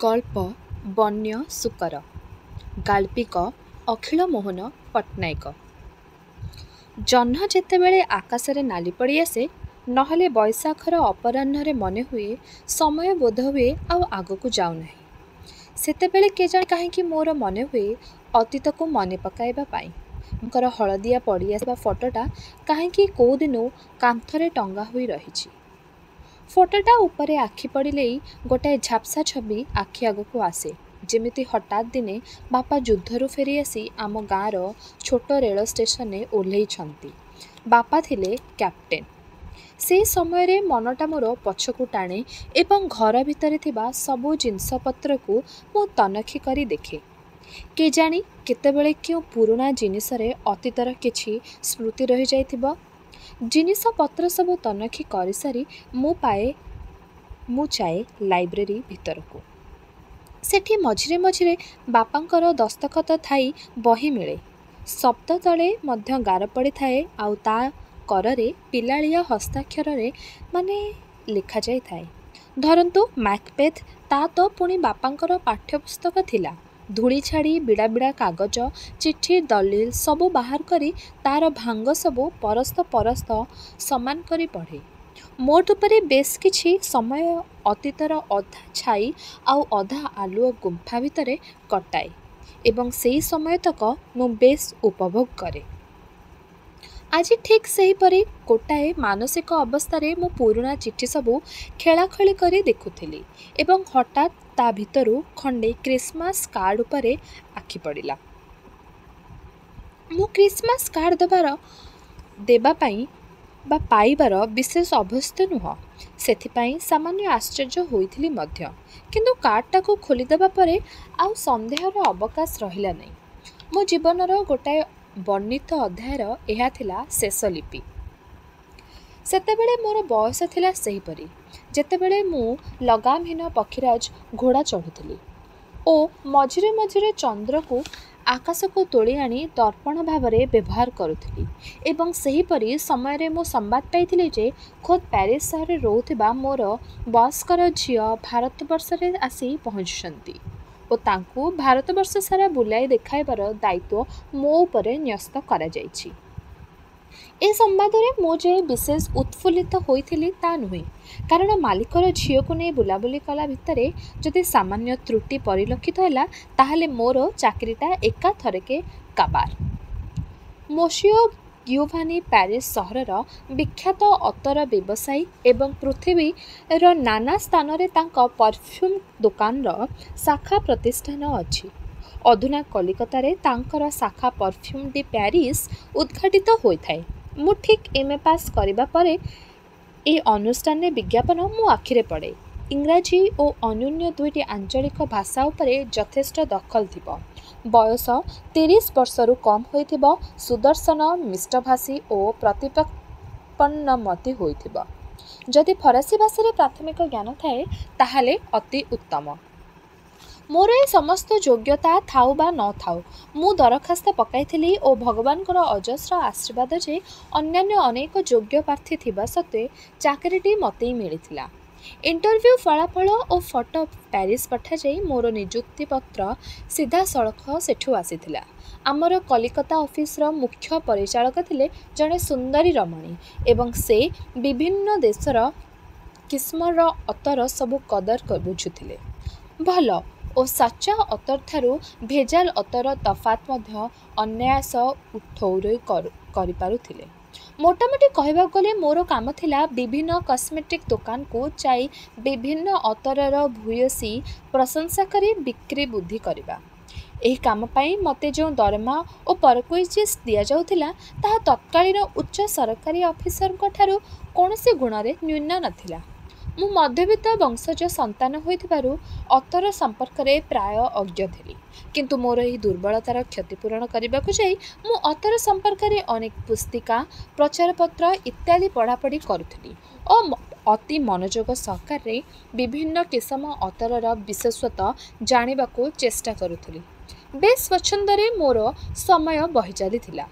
ଗଳ୍ପ ବନ୍ୟ ଶୂକର। ଗାଳ୍ପିକ ଅଖିଳ ମୋହନ ପଟ୍ଟନାୟକ। ଜହ୍ନ ଯେତେବେଳେ ଆକାଶରେ ନାଲି ପଡ଼ି ଆସେ, ନହେଲେ ବୈଶାଖର ଅପରାହ୍ନରେ ମନେ ହୁଏ ସମୟ ବୋଧହୁଏ ଆଉ ଆଗକୁ ଯାଉନାହିଁ। ସେତେବେଳେ କେଜାଣି କାହିଁକି ମୋର ମନେ ହୁଏ ଅତୀତକୁ ମନେ ପକାଇବା ପାଇଁ। ତାଙ୍କର ହଳଦିଆ ପଡ଼ି ଆସିବା ଫଟୋଟା କାହିଁକି କେଉଁଦିନୁ କାନ୍ଥରେ ଟଙ୍ଗା ହୋଇ ରହିଛି। ଫଟୋଟା ଉପରେ ଆଖି ପଡ଼ିଲେଇ ଗୋଟାଏ ଝାପ୍ସା ଛବି ଆଖି ଆଗକୁ ଆସେ, ଯେମିତି ହଠାତ୍ ଦିନେ ବାପା ଯୁଦ୍ଧରୁ ଫେରି ଆସି ଆମ ଗାଁର ଛୋଟ ରେଳ ଷ୍ଟେସନରେ ଓହ୍ଲେଇଛନ୍ତି। ବାପା ଥିଲେ କ୍ୟାପ୍ଟେନ୍। ସେହି ସମୟରେ ମନଟା ମୋର ପଛକୁ ଟାଣେ ଏବଂ ଘର ଭିତରେ ଥିବା ସବୁ ଜିନିଷପତ୍ରକୁ ମୁଁ ତନଖି କରି ଦେଖେ। କେଜାଣି କେତେବେଳେ କେଉଁ ପୁରୁଣା ଜିନିଷରେ ଅତୀତର କିଛି ସ୍ମୃତି ରହିଯାଇଥିବ। ଜିନିଷପତ୍ର ସବୁ ତନଖି କରିସାରି ମୁଁ ଯାଏ ଲାଇବ୍ରେରୀ ଭିତରକୁ। ସେଠି ମଝିରେ ମଝିରେ ବାପାଙ୍କର ଦସ୍ତଖତ ଥାଇ ବହି ମିଳେ। ଶବ୍ଦ ତଳେ ମଧ୍ୟ ଗାର ପଡ଼ିଥାଏ, ଆଉ ତା କରରେ ପିଲାଳିଆ ହସ୍ତାକ୍ଷରରେ ଲେଖାଯାଇଥାଏ। ଧରନ୍ତୁ ମ୍ୟାକବେଥ୍, ତା ତ ପୁଣି ବାପାଙ୍କର ପାଠ୍ୟପୁସ୍ତକ ଥିଲା। ଧୂଳି ଛାଡ଼ି ବିଡ଼ା ବିଡ଼ା କାଗଜ, ଚିଠି, ଦଲିଲ ସବୁ ବାହାର କରି ତାର ଭାଙ୍ଗ ସବୁ ପରସ୍ତ ପରସ୍ତ ସମାନ କରି ପଢ଼େ। ମୋଟ ଉପରେ ବେଶ କିଛି ସମୟ ଅତୀତର ଅଧା ଛାଇ ଆଉ ଅଧା ଆଲୁଅ ଗୁମ୍ଫା ଭିତରେ କଟାଏ ଏବଂ ସେହି ସମୟତକ ମୁଁ ବେଶ୍ ଉପଭୋଗ କରେ। ଆଜି ଠିକ୍ ସେହିପରି ଗୋଟାଏ ମାନସିକ ଅବସ୍ଥାରେ ମୁଁ ପୁରୁଣା ଚିଠି ସବୁ ଖେଳାଖେଳି କରି ଦେଖୁଥିଲି ଏବଂ ହଠାତ୍ ତା ଭିତରୁ ଖଣ୍ଡେ କ୍ରିସମାସ କାର୍ଡ଼ ଉପରେ ଆଖି ପଡ଼ିଲା। ମୁଁ କ୍ରିସମାସ କାର୍ଡ଼ ଦେବା ପାଇଁ ବା ପାଇବାର ବିଶେଷ ଅଭ୍ୟସ୍ତ ନୁହଁ, ସେଥିପାଇଁ ସାମାନ୍ୟ ଆଶ୍ଚର୍ଯ୍ୟ ହୋଇଥିଲି ମଧ୍ୟ। କିନ୍ତୁ କାର୍ଡ଼ଟାକୁ ଖୋଲିଦେବା ପରେ ଆଉ ସନ୍ଦେହର ଅବକାଶ ରହିଲା ନାହିଁ। ମୋ ଜୀବନର ଗୋଟାଏ ବର୍ଣ୍ଣିତ ଅଧ୍ୟାୟର ଏହା ଥିଲା ଶେଷ ଲିପି। ସେତେବେଳେ ମୋର ବୟସ ଥିଲା ସେହିପରି, ଯେତେବେଳେ ମୁଁ ଲଗାମହୀନ ପକ୍ଷୀରାଜ ଘୋଡ଼ା ଚଢ଼ୁଥିଲି ଓ ମଝିରେ ମଝିରେ ଚନ୍ଦ୍ରକୁ ଆକାଶକୁ ତୋଳି ଆଣି ଦର୍ପଣ ଭାବରେ ବ୍ୟବହାର କରୁଥିଲି। ଏବଂ ସେହିପରି ସମୟରେ ମୁଁ ସମ୍ବାଦ ପାଇଥିଲି ଯେ ଖୋଦ୍ ପ୍ୟାରିସ ସହରରେ ରହୁଥିବା ମୋର ବୟସ୍କର ଝିଅ ଭାରତବର୍ଷରେ ଆସି ପହଞ୍ଚିଛନ୍ତି ଓ ତାଙ୍କୁ ଭାରତବର୍ଷ ସାରା ବୁଲାଇ ଦେଖାଇବାର ଦାୟିତ୍ୱ ମୋ ଉପରେ ନ୍ୟସ୍ତ କରାଯାଇଛି। ଏ ସମ୍ବାଦରେ ମୁଁ ଯେ ବିଶେଷ ଉତ୍ଫୁଲ୍ଲିତ ହୋଇଥିଲି ତା ନୁହେଁ, କାରଣ ମାଲିକର ଝିଅକୁ ନେଇ ବୁଲାବୁଲି କଲା ଭିତରେ ଯଦି ସାମାନ୍ୟ ତ୍ରୁଟି ପରିଲକ୍ଷିତ ହେଲା, ତାହେଲେ ମୋର ଚାକିରିଟା ଏକାଥରକେ କାବାର। ମୋସିଓ ଗିଓଭାନି ପ୍ୟାରିସ ସହରର ବିଖ୍ୟାତ ଅତର ବ୍ୟବସାୟୀ ଏବଂ ପୃଥିବୀର ନାନା ସ୍ଥାନରେ ତାଙ୍କ ପରଫ୍ୟୁମ୍ ଦୋକାନର ଶାଖା ପ୍ରତିଷ୍ଠାନ ଅଛି। ଅଧୁନା କଲିକତାରେ ତାଙ୍କର ଶାଖା ପରଫ୍ୟୁମ୍ ଡି ପ୍ୟାରିସ ଉଦ୍ଘାଟିତ ହୋଇଥାଏ। ମୁଁ ଠିକ୍ M.A. ପାସ୍ କରିବା ପରେ ଏ ଅନୁଷ୍ଠାନରେ ବିଜ୍ଞାପନ ମୋ ଆଖିରେ ପଡ଼େ। ଇଂରାଜୀ ଓ ଅନ୍ୟୁନ ଦୁଇଟି ଆଞ୍ଚଳିକ ଭାଷା ଉପରେ ଯଥେଷ୍ଟ ଦଖଲ ଥିବ। ବୟସ 30 ବର୍ଷରୁ କମ୍ ହୋଇଥିବ। ସୁଦର୍ଶନ, ମିଷ୍ଟଭାଷୀ ଓ ପ୍ରତିପନ୍ନମତି ହୋଇଥିବ। ଯଦି ଫରାସୀ ଭାଷାରେ ପ୍ରାଥମିକ ଜ୍ଞାନ ଥାଏ, ତାହେଲେ ଅତି ଉତ୍ତମ। ମୋର ଏ ସମସ୍ତ ଯୋଗ୍ୟତା ଥାଉ ବା ନ ଥାଉ, ମୁଁ ଦରଖାସ୍ତ ପକାଇଥିଲି ଓ ଭଗବାନଙ୍କର ଅଜସ୍ର ଆଶୀର୍ବାଦ ଯେ ଅନ୍ୟାନ୍ୟ ଅନେକ ଯୋଗ୍ୟ ପ୍ରାର୍ଥୀ ଥିବା ସତ୍ତ୍ୱେ ଚାକିରିଟି ମୋତେ ମିଳିଥିଲା। ଇଣ୍ଟରଭ୍ୟୁ ଫଳାଫଳ ଓ ଫଟୋ ପ୍ୟାରିସ ପଠାଯାଇ ମୋର ନିଯୁକ୍ତିପତ୍ର ସିଧାସଳଖ ସେଠୁ ଆସିଥିଲା। ଆମର କଲିକତା ଅଫିସର ମୁଖ୍ୟ ପରିଚାଳକ ଥିଲେ ଜଣେ ସୁନ୍ଦରୀ ରମଣୀ ଏବଂ ସେ ବିଭିନ୍ନ ଦେଶର କିସମର ଅତର ସବୁ କଦର ବୁଝୁଥିଲେ। ଭଲ ଓ ସାଚା ଅତରଠାରୁ ଭେଜାଲ ଅତର ତଫାତ୍ ମଧ୍ୟ ଅନାୟାସ ଠଉରେଇ କରିପାରୁଥିଲେ। ମୋଟାମୋଟି କହିବାକୁ ଗଲେ ମୋର କାମ ଥିଲା ବିଭିନ୍ନ କସ୍ମେଟିକ୍ ଦୋକାନକୁ ଯାଇ ବିଭିନ୍ନ ଅତରର ଭୂୟସୀ ପ୍ରଶଂସା କରି ବିକ୍ରି ବୃଦ୍ଧି କରିବା। ଏହି କାମ ପାଇଁ ମୋତେ ଯେଉଁ ଦରମା ଓ ପରକ୍ୱିଜିସ୍ ଦିଆଯାଉଥିଲା, ତାହା ତତ୍କାଳୀନ ଉଚ୍ଚ ସରକାରୀ ଅଫିସରଙ୍କଠାରୁ କୌଣସି ଗୁଣରେ ନ୍ୟୁନ ନଥିଲା। ମୁଁ ମଧ୍ୟବିତ୍ତ ବଂଶଜ ସନ୍ତାନ ହୋଇଥିବାରୁ ଅତର ସମ୍ପର୍କରେ ପ୍ରାୟ ଅଜ୍ଞ ଥିଲି, କିନ୍ତୁ ମୋର ଏହି ଦୁର୍ବଳତାର କ୍ଷତିପୂରଣ କରିବାକୁ ଯାଇ ମୁଁ ଅତର ସମ୍ପର୍କରେ ଅନେକ ପୁସ୍ତିକା, ପ୍ରଚାରପତ୍ର ଇତ୍ୟାଦି ପଢ଼ାପଢ଼ି କରୁଥିଲି ଓ ଅତି ମନୋଯୋଗ ସହକାରେ ବିଭିନ୍ନ କିସମ ଅତରର ବିଶେଷତ୍ୱ ଜାଣିବାକୁ ଚେଷ୍ଟା କରୁଥିଲି। ବେଶ୍ ସ୍ୱଚ୍ଛନ୍ଦରେ ମୋର ସମୟ ବହି ଚାଲିଥିଲା।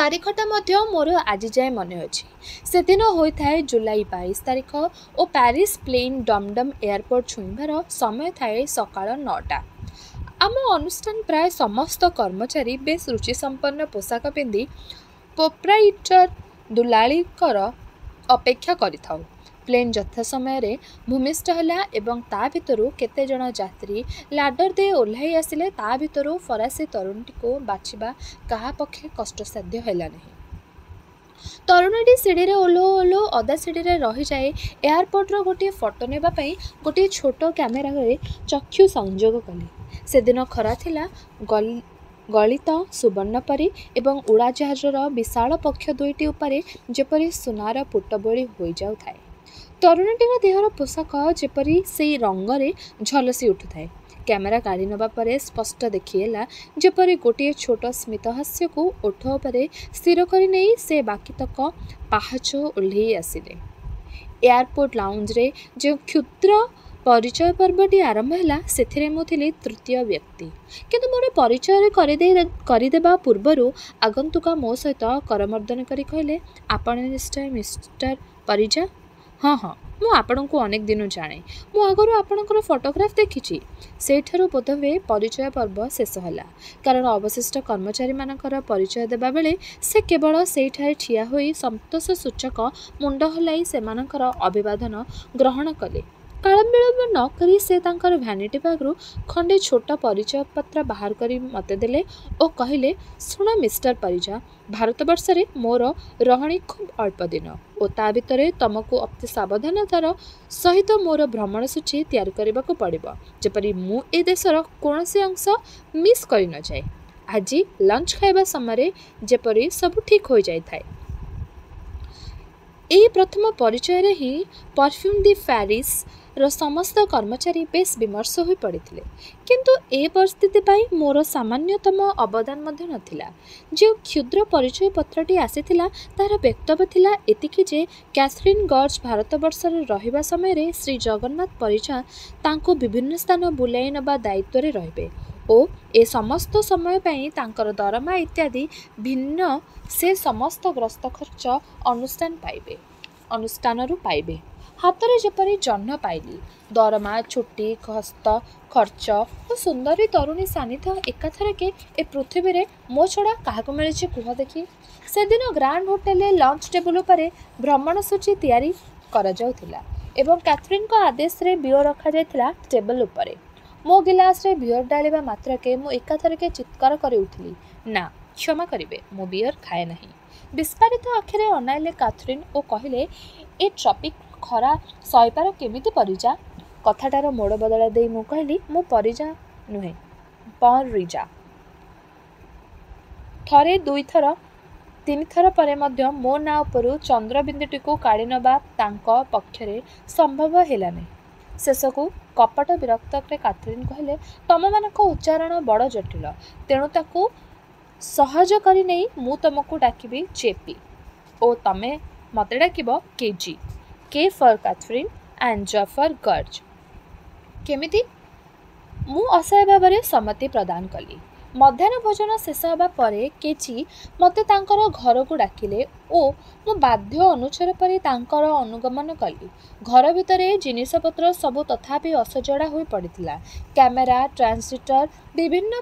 ତାରିଖଟା ମଧ୍ୟ ମୋର ଆଜି ଯାଏ ମନେ ଅଛି। ସେଦିନ ହୋଇଥାଏ ଜୁଲାଇ 22 ତାରିଖ ଓ ପ୍ୟାରିସ୍ ପ୍ଲେନ୍ ଡମ୍ଡମ୍ ଏୟାରପୋର୍ଟ ଛୁଇଁବାର ସମୟ ଥାଏ ସକାଳ 9ଟା। ଆମ ଅନୁଷ୍ଠାନ ପ୍ରାୟ ସମସ୍ତ କର୍ମଚାରୀ ବେଶ୍ ରୁଚିସମ୍ପନ୍ନ ପୋଷାକ ପିନ୍ଧି ପ୍ରୋପ୍ରାଇଟର ଦୁଲାଳୀଙ୍କର ଅପେକ୍ଷା କରିଥାଉ। ପ୍ଲେନ୍ ଯଥା ସମୟରେ ଭୂମିଷ୍ଠ ହେଲା ଏବଂ ତା ଭିତରୁ କେତେଜଣ ଯାତ୍ରୀ ଲାଡର ଦେଇ ଓହ୍ଲାଇ ଆସିଲେ। ତା ଭିତରୁ ଫରାସୀ ତରୁଣୀଟିକୁ ବାଛିବା କାହା ପକ୍ଷେ କଷ୍ଟସାଧ୍ୟ ହେଲା ନାହିଁ। ତରୁଣୀଟି ସିଡ଼ିରେ ଓହ୍ଲାଉ ଓହ୍ଲାଉ ଅଧା ସିଡ଼ିରେ ରହିଯାଏ। ଏୟାରପୋର୍ଟର ଗୋଟିଏ ଫଟୋ ନେବା ପାଇଁ ଗୋଟିଏ ଛୋଟ କ୍ୟାମେରାରେ ଚକ୍ଷୁ ସଂଯୋଗ କଲି। ସେଦିନ ଖରା ଥିଲା। ଗଳିତ ସୁବର୍ଣ୍ଣପରି ଏବଂ ଉଡ଼ାଜାହାଜର ବିଶାଳ ପକ୍ଷ ଦୁଇଟି ଉପରେ ଯେପରି ସୁନାର ପୁଟବଳି ହୋଇଯାଉଥାଏ। ତରୁଣୀଟିର ଦେହର ପୋଷାକ ଯେପରି ସେହି ରଙ୍ଗରେ ଝଲସି ଉଠୁଥାଏ। କ୍ୟାମେରା କାଢ଼ି ନେବା ପରେ ସ୍ପଷ୍ଟ ଦେଖିହେଲା ଯେପରି ଗୋଟିଏ ଛୋଟ ସ୍ମିତହାସ୍ୟକୁ ଓଠ ଉପରେ ସ୍ଥିର କରି ନେଇ ସେ ବାକିତକ ପାହାଚ ଓହ୍ଲାଇ ଆସିଲେ। ଏୟାରପୋର୍ଟ ଲାଉଞ୍ଜରେ ଯେଉଁ କ୍ଷୁଦ୍ର ପରିଚୟ ପର୍ବଟି ଆରମ୍ଭ ହେଲା ସେଥିରେ ମୁଁ ଥିଲି ତୃତୀୟ ବ୍ୟକ୍ତି। କିନ୍ତୁ ମୋର ପରିଚୟ କରିଦେବା ପୂର୍ବରୁ ଆଗନ୍ତୁକ ମୋ ସହିତ କରମର୍ଦ୍ଦନ କରି କହିଲେ, ଆପଣ ମିଷ୍ଟର ପରିଜା? ହଁ ହଁ, ମୁଁ ଆପଣଙ୍କୁ ଅନେକ ଦିନୁ ଜାଣେ। ମୁଁ ଆଗରୁ ଆପଣଙ୍କର ଫଟୋଗ୍ରାଫ ଦେଖିଛି। ସେଇଠାରୁ ବୋଧହୁଏ ପରିଚୟ ପର୍ବ ଶେଷ ହେଲା, କାରଣ ଅବଶିଷ୍ଟ କର୍ମଚାରୀମାନଙ୍କର ପରିଚୟ ଦେବାବେଳେ ସେ କେବଳ ସେଇଠାରେ ଠିଆ ହୋଇ ସନ୍ତୋଷ ସୂଚକ ମୁଣ୍ଡ ହଲାଇ ସେମାନଙ୍କର ଅଭିବାଦନ ଗ୍ରହଣ କଲେ। କାଳ ବିଳମ୍ବ ନ କରି ସେ ତାଙ୍କର ଭ୍ୟାନିଟି ବ୍ୟାଗ୍ରୁ ଖଣ୍ଡେ ଛୋଟ ପରିଚୟପତ୍ର ବାହାର କରି ମୋତେ ଦେଲେ ଓ କହିଲେ, ଶୁଣ ମିଷ୍ଟର ପରିଜା, ଭାରତବର୍ଷରେ ମୋର ରହଣି ଖୁବ୍ ଅଳ୍ପ ଦିନ ଓ ତା ଭିତରେ ତମକୁ ଅତି ସାବଧାନତାର ସହିତ ମୋର ଭ୍ରମଣ ସୂଚୀ ତିଆରି କରିବାକୁ ପଡ଼ିବ, ଯେପରି ମୁଁ ଏ ଦେଶର କୌଣସି ଅଂଶ ମିସ୍ କରି ନ ଯାଏ। ଆଜି ଲଞ୍ଚ ଖାଇବା ସମୟରେ ଯେପରି ସବୁ ଠିକ୍ ହୋଇଯାଇଥାଏ। ଏହି ପ୍ରଥମ ପରିଚୟରେ ହିଁ ପରଫ୍ୟୁମ୍ ଦି ପ୍ୟାରିସ୍ର ସମସ୍ତ କର୍ମଚାରୀ ବେଶ୍ ବିମର୍ଷ ହୋଇ ପଡ଼ିଥିଲେ। କିନ୍ତୁ ଏ ପରିସ୍ଥିତି ପାଇଁ ମୋର ସାମାନ୍ୟତମ ଅବଦାନ ମଧ୍ୟ ନଥିଲା। ଯେଉଁ କ୍ଷୁଦ୍ର ପରିଚୟ ପତ୍ରଟି ଆସିଥିଲା ତାହାର ବକ୍ତବ୍ୟ ଥିଲା ଏତିକି ଯେ କ୍ୟାଥରିନ୍ ଗର୍ଜ ଭାରତବର୍ଷରେ ରହିବା ସମୟରେ ଶ୍ରୀ ଜଗନ୍ନାଥ ପରିଜା ତାଙ୍କୁ ବିଭିନ୍ନ ସ୍ଥାନ ବୁଲାଇ ନେବା ଦାୟିତ୍ୱରେ ରହିବେ ଓ ଏ ସମସ୍ତ ସମୟ ପାଇଁ ତାଙ୍କର ଦରମା ଇତ୍ୟାଦି ଭିନ୍ନ ସେ ସମସ୍ତ ଗ୍ରସ୍ତ ଖର୍ଚ୍ଚ ଅନୁଷ୍ଠାନରୁ ପାଇବେ। ହାତରେ ଯେପରି ଜହ୍ନ ପାଇଲି। ଦରମା, ଛୁଟି, ହସ୍ତ ଖର୍ଚ୍ଚ ଓ ସୁନ୍ଦରୀ ତରୁଣୀ ସାନ୍ନିଧ୍ୟ ଏକାଥରକେ ଏ ପୃଥିବୀରେ ମୋ ଛଡ଼ା କାହାକୁ ମିଳିଛି କୁହ ଦେଖି? ସେଦିନ ଗ୍ରାଣ୍ଡ ହୋଟେଲରେ ଲଞ୍ଚ ଟେବୁଲ ଉପରେ ଭ୍ରମଣ ସୂଚୀ ତିଆରି କରାଯାଉଥିଲା ଏବଂ କ୍ୟାଥରିନ୍‌ଙ୍କ ଆଦେଶରେ ବିୟର ରଖାଯାଇଥିଲା ଟେବୁଲ ଉପରେ। ମୋ ଗିଲାସରେ ବିୟର ଢାଳିବା ମାତ୍ରକେ ମୁଁ ଏକାଥରକେ ଚିତ୍କାର କରି ଉଠିଲି, ନା, କ୍ଷମା କରିବେ, ମୁଁ ବିୟର ଖାଏ ନାହିଁ। ବିସ୍ଫାରିତ ଆଖିରେ ଅନାଇଲେ କ୍ୟାଥରିନ୍ ଓ କହିଲେ, ଏ ଟ୍ରପିକ୍ ଖରା ସହିପାର କେମିତି ପରିଜା? କଥାଟାର ମୋଡ଼ ବଦଳାଇ ଦେଇ ମୁଁ କହିଲି, ମୁଁ ପରିଜା ନୁହେଁ, ପରିଜା। ଥରେ, ଦୁଇଥର, ତିନିଥର ପରେ ମଧ୍ୟ ମୋ ନାଁ ଉପରୁ ଚନ୍ଦ୍ରବିନ୍ଦୁଟିକୁ କାଢ଼ି ନେବା ତାଙ୍କ ପକ୍ଷରେ ସମ୍ଭବ ହେଲା ନାହିଁ। ଶେଷକୁ କପଟ ବିରକ୍ତରେ କ୍ୟାଥରିନ୍ କହିଲେ, ତମମାନଙ୍କ ଉଚ୍ଚାରଣ ବଡ଼ ଜଟିଳ, ତେଣୁ ତାକୁ ସହଜ କରି ନେଇ ମୁଁ ତମକୁ ଡାକିବି ଜେପି ଓ ତମେ ମୋତେ ଡାକିବ KG. K for Catherine and ଜ ଫର୍ ଗର୍ଜ। କେମିତି? ମୁଁ ଅସହାୟ ଭାବରେ ସମ୍ମତି ପ୍ରଦାନ କଲି। ମଧ୍ୟାହ୍ନ ଭୋଜନ ଶେଷ ହେବା ପରେ କେଜି ମୋତେ ତାଙ୍କର ଘରକୁ ଡାକିଲେ ଓ ମୁଁ ବାଧ୍ୟ ଅନୁଚର ପରି ତାଙ୍କର ଅନୁଗମନ କଲି। ଘର ଭିତରେ ଜିନିଷପତ୍ର ସବୁ ତଥାପି ଅସଜଡ଼ା ହୋଇ ପଡ଼ିଥିଲା। କ୍ୟାମେରା, ଟ୍ରାନ୍ସଡ୍ୟୁସର, ବିଭିନ୍ନ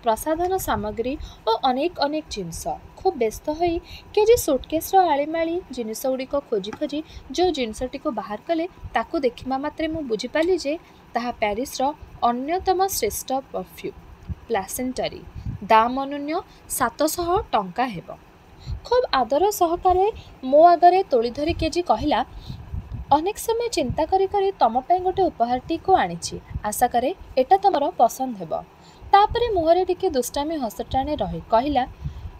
ପ୍ରସାଧନ ସାମଗ୍ରୀ ଓ ଅନେକ ଜିନିଷ। ଖୁବ୍ ବ୍ୟସ୍ତ ହୋଇ କେଜି ସୁଟକେସ୍ର ଆଳିମାଳି ଜିନିଷଗୁଡ଼ିକ ଖୋଜି ଖୋଜି ଯେଉଁ ଜିନିଷଟିକୁ ବାହାର କଲେ ତାକୁ ଦେଖିବା ମାତ୍ରେ ମୁଁ ବୁଝିପାରିଲି ଯେ ତାହା ପ୍ୟାରିସ୍ର ଅନ୍ୟତମ ଶ୍ରେଷ୍ଠ ପରଫ୍ୟୁମ୍ ପ୍ଲାସେଣ୍ଟାରୀ। ଦାମ ଅନୂନ୍ୟ 700 ଟଙ୍କା ହେବ। ଖୁବ୍ ଆଦର ସହକାରେ ମୋ ଆଗରେ ତୋଳି ଧରି କେଜି କହିଲା, ଅନେକ ସମୟ ଚିନ୍ତା କରି କରି ତମ ପାଇଁ ଗୋଟେ ଉପହାରଟିକୁ ଆଣିଛି। ଆଶା କରେ ଏଟା ତମର ପସନ୍ଦ ହେବ। ତାପରେ ମୁହଁରେ ଟିକେ ଦୁଷ୍ଟାମୀ ହସଟାଣି ରହି କହିଲା,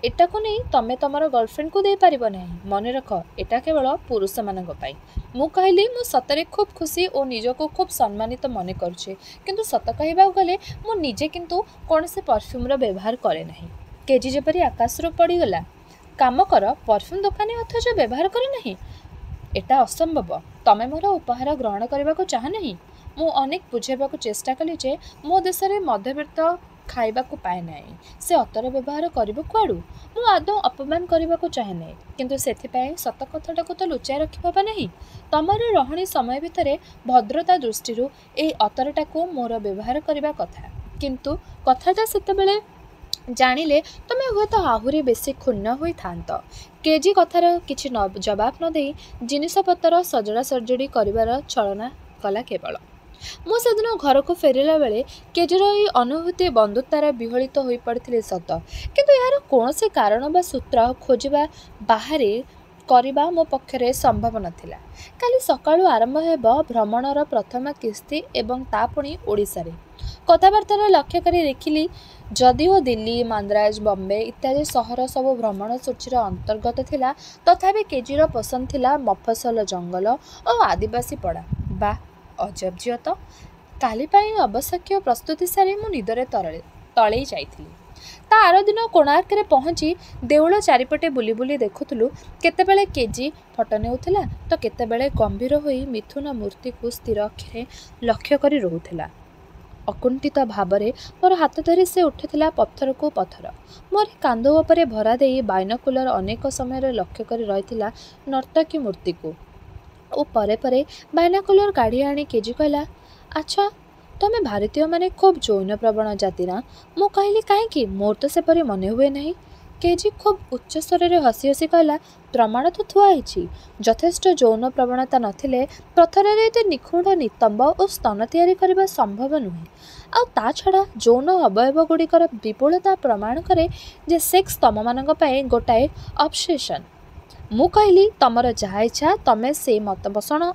ଏଟାକୁ ନେଇ ତମେ ତମର ଗର୍ଲଫ୍ରେଣ୍ଡକୁ ଦେଇପାରିବ ନାହିଁ। ମନେ ରଖ, ଏଟା କେବଳ ପୁରୁଷମାନଙ୍କ ପାଇଁ। ମୁଁ କହିଲି, ମୁଁ ସତରେ ଖୁବ୍ ଖୁସି ଓ ନିଜକୁ ଖୁବ୍ ସମ୍ମାନିତ ମନେ କରୁଛି, କିନ୍ତୁ ସତ କହିବାକୁ ଗଲେ ମୁଁ ନିଜେ କିନ୍ତୁ କୌଣସି ପରଫ୍ୟୁମ୍ର ବ୍ୟବହାର କରେ ନାହିଁ। କେଜି ଯେପରି ଆକାଶରୁ ପଡ଼ିଗଲା। କାମ କର, ପରଫ୍ୟୁମ୍ ଦୋକାନୀ ଅଥଚ ବ୍ୟବହାର କରେ ନାହିଁ? ଏଟା ଅସମ୍ଭବ। ତମେ ମୋର ଉପହାର ଗ୍ରହଣ କରିବାକୁ ଚାହଁ ନାହିଁ? ମୁଁ ଅନେକ ବୁଝାଇବାକୁ ଚେଷ୍ଟା କଲି ଯେ ମୋ ଦେଶରେ ମଧ୍ୟବିତ୍ତ ଖାଇବାକୁ ପାଏ ନାହିଁ। ସେ ଅତର ବ୍ୟବହାର କରିବ କୁଆଡ଼ୁ? ମୁଁ ଆଦୌ ଅପମାନ କରିବାକୁ ଚାହେଁ ନାହିଁ, କିନ୍ତୁ ସେଥିପାଇଁ ସତ କଥାଟାକୁ ତ ଲୁଚାଇ ରଖିହେବ ନାହିଁ। ତମର ରହଣି ସମୟ ଭିତରେ ଭଦ୍ରତା ଦୃଷ୍ଟିରୁ ଏହି ଅତରଟାକୁ ମୋର ବ୍ୟବହାର କରିବା କଥା। କିନ୍ତୁ କଥାଟା ସେତେବେଳେ ଜାଣିଲେ ତମେ ହୁଏତ ଆହୁରି ବେଶୀ କ୍ଷୁଣ୍ଣ ହୋଇଥାନ୍ତ। କେଜି କଥାର କିଛି ଜବାବ ନ ଦେଇ ଜିନିଷପତ୍ର ସଜଡ଼ା ସଜଡ଼ି କରିବାର ଛଳନା କଲା କେବଳ। ମୁଁ ସେଦିନ ଘରକୁ ଫେରିଲା ବେଳେ କେଜିର ଏହି ଅନୁଭୂତି ବନ୍ଧୁତାରେ ବିହଳିତ ହୋଇପଡ଼ିଥିଲି ସତ, କିନ୍ତୁ ଏହାର କୌଣସି କାରଣ ବା ସୂତ୍ର ଖୋଜିବା ବାହାରେ କରିବା ମୋ ପକ୍ଷରେ ସମ୍ଭବ ନଥିଲା। କାଲି ସକାଳୁ ଆରମ୍ଭ ହେବ ଭ୍ରମଣର ପ୍ରଥମ କିସ୍ତି ଏବଂ ତା ପୁଣି ଓଡ଼ିଶାରେ। କଥାବାର୍ତ୍ତାରେ ଲକ୍ଷ୍ୟ କରି ଦେଖିଲି ଯଦିଓ ଦିଲ୍ଲୀ, ମାନ୍ଦ୍ରାଜ, ବମ୍ବେ ଇତ୍ୟାଦି ସହର ସବୁ ଭ୍ରମଣ ସୂଚୀର ଅନ୍ତର୍ଗତ ଥିଲା, ତଥାପି କେଜିର ପସନ୍ଦ ଥିଲା ମଫସଲ ଜଙ୍ଗଲ ଓ ଆଦିବାସୀ ପଡ଼ା। ବା ଅଜବ ଝିଅ ତ! କାଲି ପାଇଁ ଆବଶ୍ୟକୀୟ ପ୍ରସ୍ତୁତି ସାରି ମୁଁ ନିଦରେ ତଳେଇ ଯାଇଥିଲି। ତା ଆରଦିନ କୋଣାର୍କରେ ପହଞ୍ଚି ଦେଉଳ ଚାରିପଟେ ବୁଲି ବୁଲି ଦେଖୁଥିଲୁ। କେତେବେଳେ କେଜି ଫଟୋ ନେଉଥିଲା ତ କେତେବେଳେ ଗମ୍ଭୀର ହୋଇ ମିଥୁନ ମୂର୍ତ୍ତିକୁ ସ୍ଥିର ଅକ୍ଷରେ ଲକ୍ଷ୍ୟ କରି ରହୁଥିଲା। ଅକୁଣ୍ଠିତ ଭାବରେ ମୋର ହାତ ଧରି ସେ ଉଠୁଥିଲା ପଥରକୁ ପଥର। ମୋର କାନ୍ଧ ଉପରେ ଭରା ଦେଇ ବାଇନକୁଲର ଅନେକ ସମୟରେ ଲକ୍ଷ୍ୟ କରି ରହିଥିଲା ନର୍ତ୍ତକୀ ମୂର୍ତ୍ତିକୁ ଓ ପରେ ପରେ ବାଇନକୁଲର କାଢ଼ି ଆଣି କେଜି କହିଲା, ଆଚ୍ଛା, ତମେ ଭାରତୀୟମାନେ ଖୁବ୍ ଯୌନପ୍ରବଣ ଜାତି ନା? ମୁଁ କହିଲି, କାହିଁକି? ମୋର ତ ସେପରି ମନେ ହୁଏ ନାହିଁ। କେଜି ଖୁବ୍ ଉଚ୍ଚ ସ୍ୱରରେ ହସି ହସି କହିଲା, ପ୍ରମାଣ ତ ଥୁଆ ହେଇଛି। ଯଥେଷ୍ଟ ଯୌନ ପ୍ରବଣତା ନଥିଲେ ପଥରରେ ଏତେ ନିଖୁଣ ନିତମ୍ବ ଓ ସ୍ତନ ତିଆରି କରିବା ସମ୍ଭବ ନୁହେଁ। ଆଉ ତା ଛଡ଼ା ଯୌନ ଅବୟବଗୁଡ଼ିକର ବିପୁଳତା ପ୍ରମାଣ କରେ ଯେ ସେକ୍ସ ତମମାନଙ୍କ ପାଇଁ ଗୋଟାଏ ଅବସେସନ୍। ମୁଁ କହିଲି, ତମର ଯାହା ଇଚ୍ଛା ତମେ ସେ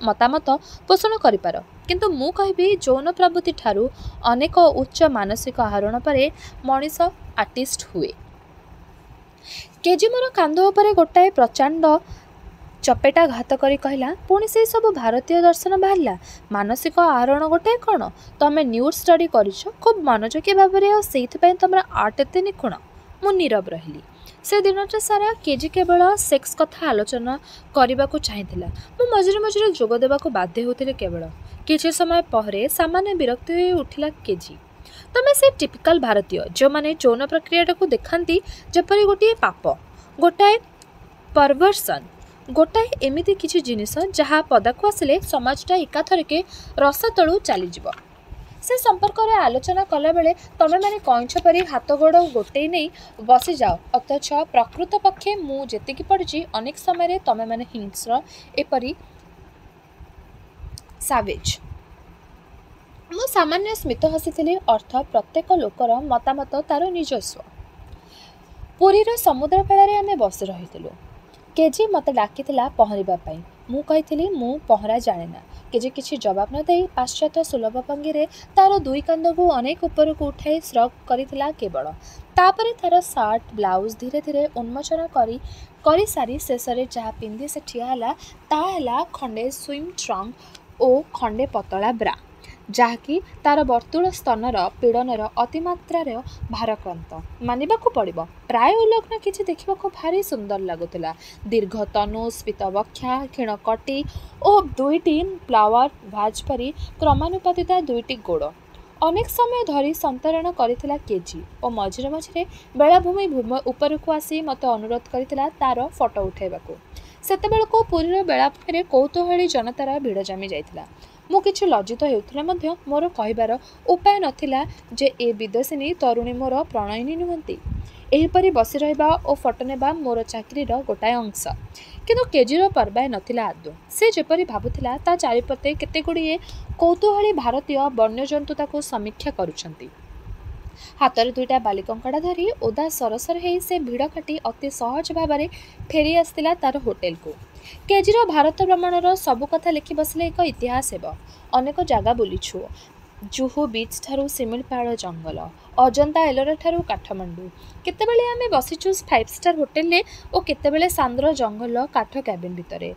ମତାମତ ପୋଷଣ କରିପାର, କିନ୍ତୁ ମୁଁ କହିବି ଯୌନ ପ୍ରବୃତ୍ତି ଠାରୁ ଅନେକ ଉଚ୍ଚ ମାନସିକ ଆହରଣ ପରେ ମଣିଷ ଆର୍ଟିଷ୍ଟ ହୁଏ। କେଜି ମୋର କାନ୍ଧ ଉପରେ ଗୋଟାଏ ପ୍ରଚଣ୍ଡ ଚପେଟା ଘାତ କରି କହିଲା, ପୁଣି ସେଇ ସବୁ ଭାରତୀୟ ଦର୍ଶନ ବାହାରିଲା। ମାନସିକ ଆହରଣ ଗୋଟାଏ କ'ଣ? ତମେ ନ୍ୟୁଡ୍ ଷ୍ଟଡି କରିଛ ଖୁବ୍ ମନୋଯୋଗୀ ଭାବରେ, ଆଉ ସେଇଥିପାଇଁ ତମର ଆର୍ଟ ଏତେ ନିଖୁଣ। ମୁଁ ନୀରବ ରହିଲି। ସେ ଦିନଟା ସାରା କେଜି କେବଳ ସେକ୍ସ କଥା ଆଲୋଚନା କରିବାକୁ ଚାହିଁଥିଲା। ମୁଁ ମଝିରେ ମଝିରେ ଯୋଗ ଦେବାକୁ ବାଧ୍ୟ ହେଉଥିଲି କେବଳ। କିଛି ସମୟ ପରେ ସାମାନ୍ୟ ବିରକ୍ତି ହୋଇ ଉଠିଲା କେଜି। ତମେ ସେ ଟିପିକାଲ ଭାରତୀୟ ଯେଉଁମାନେ ଯୌନ ପ୍ରକ୍ରିୟାଟାକୁ ଦେଖାନ୍ତି ଯେପରି ଗୋଟିଏ ପାପ, ଗୋଟାଏ ପରଭର୍ସନ୍, ଗୋଟାଏ ଏମିତି କିଛି ଜିନିଷ ଯାହା ପଦାକୁ ଆସିଲେ ସମାଜଟା ଏକାଥରକେ ରସାତଳୁ ଚାଲିଯିବ। ସେ ସମ୍ପର୍କରେ ଆଲୋଚନା କଲାବେଳେ ତମେମାନେ କଇଁଛ ପରି ହାତ ଗୋଡ଼ ଗୋଟେଇ ନେଇ ବସିଯାଅ, ଅଥଚ ପ୍ରକୃତ ପକ୍ଷେ ମୁଁ ଯେତିକି ପଢ଼ିଛି ଅନେକ ସମୟରେ ତମେମାନେ ହିଂସ୍ର, ଏପରି ସାଭେଜ୍। ମୁଁ ସାମାନ୍ୟ ସ୍ମିତ ହସିଥିଲି। ଅର୍ଥ ପ୍ରତ୍ୟେକ ଲୋକର ମତାମତ ତା'ର ନିଜସ୍ୱ। ପୁରୀର ସମୁଦ୍ର ବେଳାରେ ଆମେ ବସି ରହିଥିଲୁ। କେଜି ମୋତେ ଡାକିଥିଲା ପହଁରିବା ପାଇଁ। ମୁଁ କହିଥିଲି ମୁଁ ପହଁରା ଜାଣେନା। କେଜି କିଛି ଜବାବ ନ ଦେଇ ପାଶ୍ଚାତ୍ୟ ସୁଲଭ ଭଙ୍ଗୀରେ ତା'ର ଦୁଇ କାନ୍ଧକୁ ଅନେକ ଉପରକୁ ଉଠାଇ ଶ୍ରଗ କରିଥିଲା କେବଳ। ତାପରେ ତା'ର ସାର୍ଟ ବ୍ଲାଉଜ ଧୀରେ ଧୀରେ ଉନ୍ମୋଚନ କରି ସାରି ଶେଷରେ ଯାହା ପିନ୍ଧି ସେ ଠିଆ ହେଲା, ତାହା ହେଲା ଖଣ୍ଡେ ସୁଇମ୍ ଟ୍ରଙ୍କ ଓ ଖଣ୍ଡେ ପତଳା ବ୍ରା, ଯାହାକି ତା'ର ବର୍ତ୍ତୁଳ ସ୍ତନର ପୀଡ଼ନର ଅତିମାତ୍ରାର ଭାରାକ୍ରାନ୍ତ। ମାନିବାକୁ ପଡ଼ିବ, ପ୍ରାୟ ଉଲଗ୍ନ କିଛି ଦେଖିବାକୁ ଭାରି ସୁନ୍ଦର ଲାଗୁଥିଲା। ଦୀର୍ଘ ତନୁ, ସ୍ଫୀତ ବକ୍ଷା, କ୍ଷୀଣ କଟି ଓ ଦୁଇଟି ଫ୍ଲାୱାର ଭାଜ୍ ପରି କ୍ରମାନୁପାତିତା ଦୁଇଟି ଗୋଡ଼। ଅନେକ ସମୟ ଧରି ସନ୍ତରଣ କରିଥିଲା କେଜି ଓ ମଝିରେ ମଝିରେ ବେଳାଭୂମି ଉପରକୁ ଆସି ମୋତେ ଅନୁରୋଧ କରିଥିଲା ତା'ର ଫଟୋ ଉଠାଇବାକୁ। ସେତେବେଳକୁ ପୁରୀର ବେଳାଭୂମିରେ କୌତୂହଳୀ ଜନତାର ଭିଡ଼ ଜମି ଯାଇଥିଲା। ମୁଁ କିଛି ଲଜ୍ଜିତ ହେଉଥିଲେ ମଧ୍ୟ ମୋର କହିବାର ଉପାୟ ନଥିଲା ଯେ ଏ ବିଦେଶିନୀ ତରୁଣୀ ମୋର ପ୍ରଣୟିନୀ ନୁହନ୍ତି। ଏହିପରି ବସି ରହିବା ଓ ଫଟୋ ନେବା ମୋର ଚାକିରିର ଗୋଟାଏ ଅଂଶ। କିନ୍ତୁ କେଜିର ପରବାଏ ନଥିଲା ଆଦୌ। ସେ ଯେପରି ଭାବୁଥିଲା ତା ଚାରିପଟେ କେତେଗୁଡ଼ିଏ କୌତୂହଳୀ ଭାରତୀୟ ବନ୍ୟଜନ୍ତୁ ତାକୁ ସମୀକ୍ଷା କରୁଛନ୍ତି। ହାତରେ ଦୁଇଟା ବାଲି କଙ୍କଡ଼ା ଧରି ଓଦା ସରସର ହେଇ ସେ ଭିଡ଼ କାଟି ଅତି ସହଜ ଭାବରେ ଫେରି ଆସିଥିଲା ତା'ର ହୋଟେଲକୁ। କେଜିର ଭାରତ ଭ୍ରମଣର ସବୁ କଥା ଲେଖି ବସିଲେ ଏକ ଇତିହାସ ହେବ। ଅନେକ ଜାଗା ବୁଲିଛୁ। ଜୁହୁ ବିଚ୍ ଠାରୁ ଶିମିଳିପାଳ ଜଙ୍ଗଲ, ଅଜନ୍ତା ଏଲୋରା ଠାରୁ କାଠମାଣ୍ଡୁ। କେତେବେଳେ ଆମେ ବସିଛୁ 5 ଷ୍ଟାର ହୋଟେଲରେ ଓ କେତେବେଳେ ସାନ୍ଦ୍ର ଜଙ୍ଗଲ କାଠ କ୍ୟାବିନ୍ ଭିତରେ,